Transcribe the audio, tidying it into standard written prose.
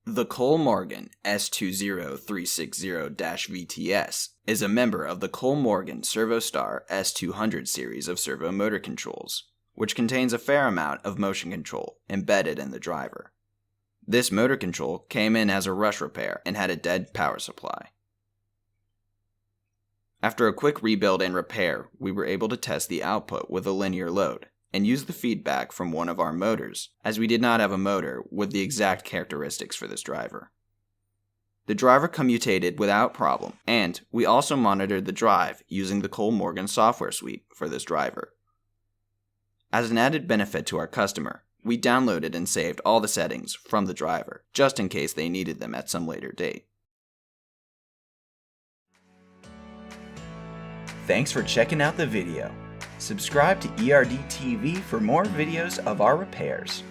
The Kollmorgen S20360-VTS is a member of the Kollmorgen Servostar S200 series of servo motor controls, which contains a fair amount of motion control embedded in the driver. This motor control came in as a rush repair and had a dead power supply. After a quick rebuild and repair, we were able to test the output with a linear load and use the feedback from one of our motors, as we did not have a motor with the exact characteristics for this driver. The driver commutated without problem, and we also monitored the drive using the Kollmorgen Software suite for this driver. As an added benefit to our customer, we downloaded and saved all the settings from the driver, just in case they needed them at some later date. Thanks for checking out the video. Subscribe to ERD TV for more videos of our repairs.